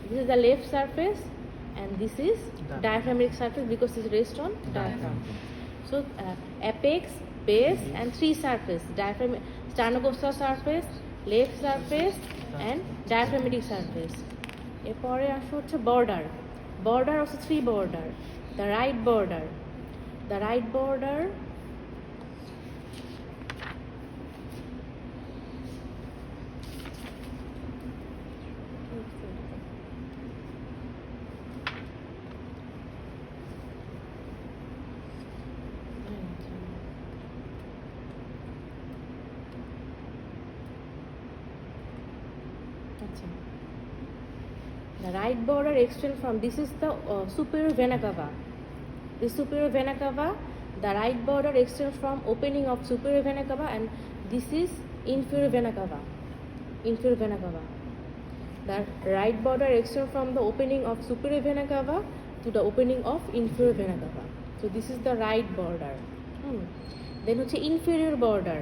This is the left surface, and this is diaphragmatic surface because it's rests on diaphragm. So apex, base, and three surface: diaphragm, sternocostal surface, left surface, and diaphragmatic surface. এরপরে আসে হচ্ছে border. Border also three border. The right border. The right border. The right border extends from, this is the superior vena cava. This superior vena cava, the right border extends from opening of superior vena cava, and this is inferior vena cava. Inferior vena cava. The right border extends from the opening of superior vena cava to the opening of inferior vena cava. So this is the right border. Then হচ্ছে inferior border.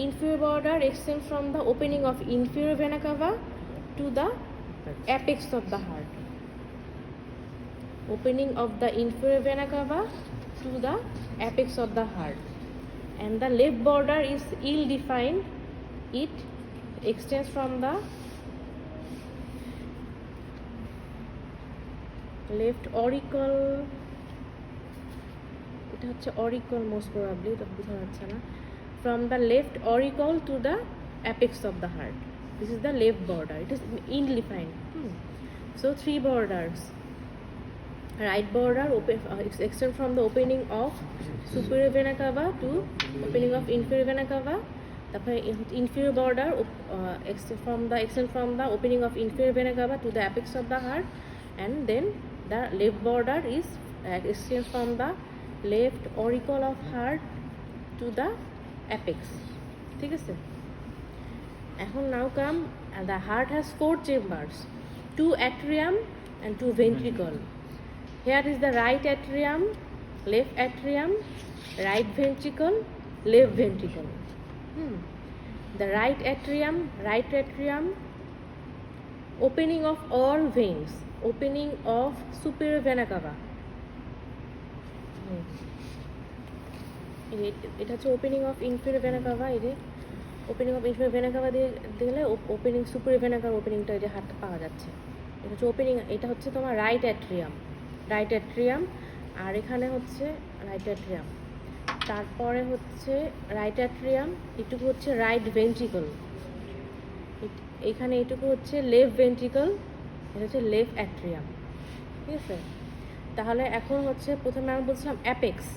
Inferior border extends from the opening of inferior vena cava to the apex of the heart. Opening of the inferior vena cava to the apex of the heart. And the left border is ill-defined. It extends from the left auricle. এটা হচ্ছে auricle most probably, এটা বোঝা যাচ্ছে না. From the left auricle to the apex of the heart. This is the left border. It is ill-defined. So three borders. Right border extends from the opening of superior vena cava to opening of inferior vena cava. The inferior border extends from the opening of inferior vena cava to the apex of the heart, and then the left border is extends from the left auricle of heart to the apex. ঠিক আছে? এখন now come, the heart has four chambers, two atrium and two ventricle. Here is the right atrium, left atrium, right ventricle, left ventricle. The right atrium, opening of all veins, opening of superior vena cava. এটা হচ্ছে opening of inferior vena CAVA. এই যে opening of inferior vena CAVA দিয়ে দিলে opening superior vena CAVA ওপেনিংটা এই যে হাতটা পাওয়া যাচ্ছে. এটা হচ্ছে ওপেনিং. এটা হচ্ছে তোমার রাইট অ্যাট্রিয়াম, আর এখানে হচ্ছে রাইট অ্যাট্রিয়াম, তারপরে হচ্ছে রাইট অ্যাট্রিয়াম, এটুকু হচ্ছে রাইট ভেন্ট্রিকল, এখানে এটুকু হচ্ছে লেফট ভেন্ট্রিকল, এটা হচ্ছে লেফট অ্যাট্রিয়াম. ঠিক আছে? তাহলে এখন হচ্ছে প্রথমে আমি বলছিলাম apex.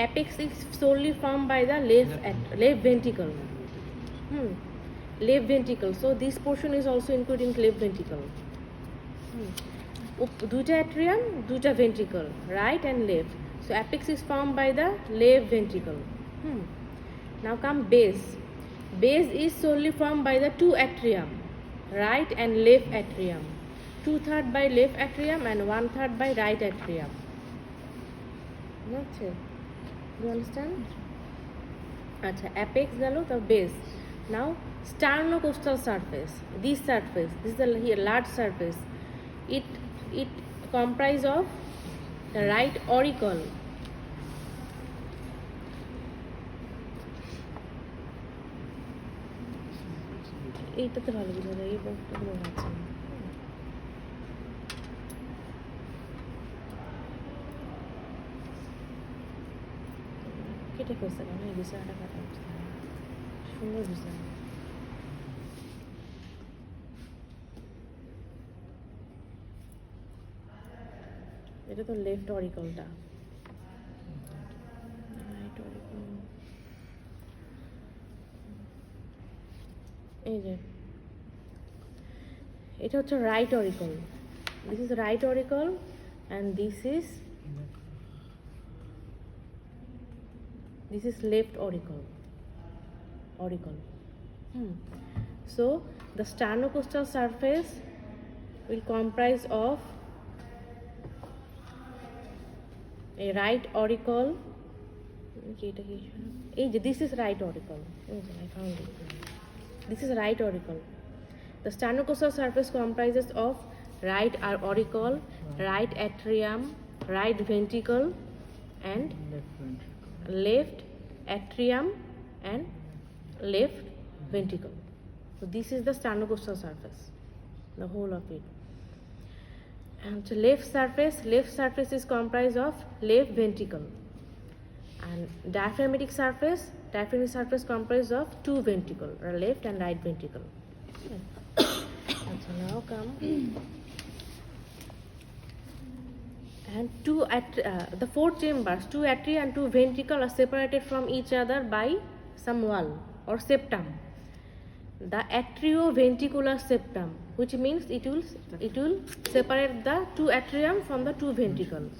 Apex is solely formed by the left ventricle. Left ventricle. So this portion is also including left ventricle. Duta atrium, duta ventricle, right and left. So apex is formed by the left ventricle. Now come base. Base is solely formed by the two atrium, right and left atrium. 2/3 by left atrium and 1/3 by right atrium. Okay. You understand? Acha, apex galo the base. Now sternocostal surface. This is the here large surface. It comprise of the right auricle. এইটাতে ভালো বোঝা যায়, এই বক্তব্য আছে. কেটে ফেলছে কেন এই বিছানাটা কাটা হচ্ছে? সুন্দর বিছানা. এটা তো লেফট অরিকলটা. রাইট অরিকল এই যে এটা হচ্ছে right oracle. This is right oracle and this is left auricle. So the sternocostal surface will comprise of a right auricle. This is right auricle. I found it. This is right auricle. The sternocostal surface comprises of right auricle, right atrium, right ventricle, and left atrium and left ventricle. So this is the sternocostal surface, the whole of it. And so left surface is comprised of left ventricle, and diaphragmatic surface comprised of two ventricle, left and right ventricle. And so now come and the four chambers, two atria and two ventricle are separated from each other by some wall or septum. The atrioventricular septum, which means it will separate the two atrium from the two ventricles.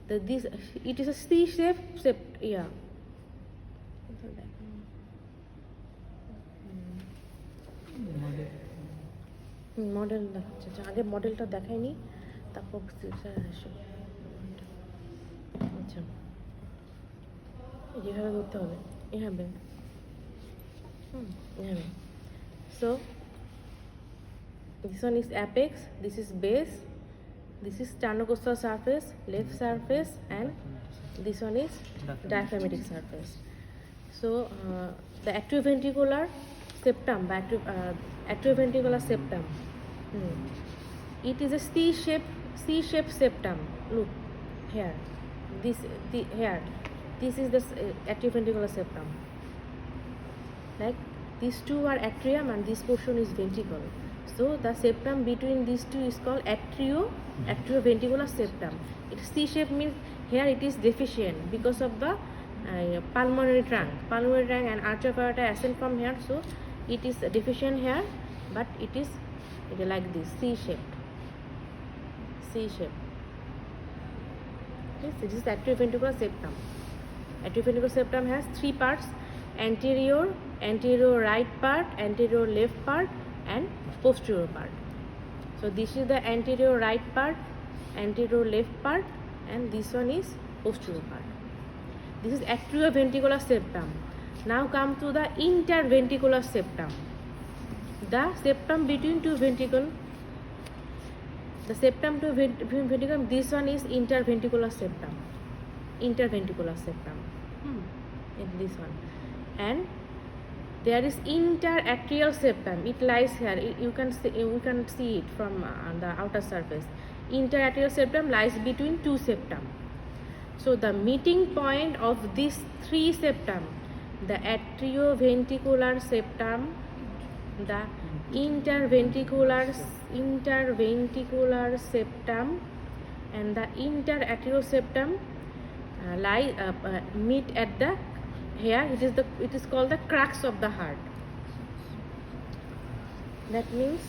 It is a C-shaped septum. Yeah. Model দেখাচ্ছে, আগে মডেলটা দেখাইনি, তারপর আচ্ছা যেভাবে করতে হবে এভাবে। So this one is apex, this is base, this is sternocostal surface, left surface, and this one is diaphragmatic surface. So the atrioventricular septum, atrioventricular septum, it is a C-shaped septum. Look here, this is the atrioventricular septum. Like these two are atrium and this portion is ventricle. So the septum between these two is called atrioventricular septum. It is C-shaped, means here it is deficient because of the pulmonary trunk and arch of aorta ascend from here, so it is deficient here, but it is like this C-shaped. Yes, this is atrioventricular septum. Atrioventricular septum has three parts: anterior right part, anterior left part, and posterior part. So this is the anterior right part, anterior left part, and this one is posterior part. This is atrioventricular septum. Now come to the interventricular septum. The septum between two ventricle. The septum to ventricle. This one is interventricular septum. This one, and there is interatrial septum. It lies here. You can see it from the outer surface. Interatrial septum lies between two septum. So the meeting point of these three septum, the atrioventricular septum, the interventricular septum, and the interatrial septum meet at the here. It is called the crux of the heart. That means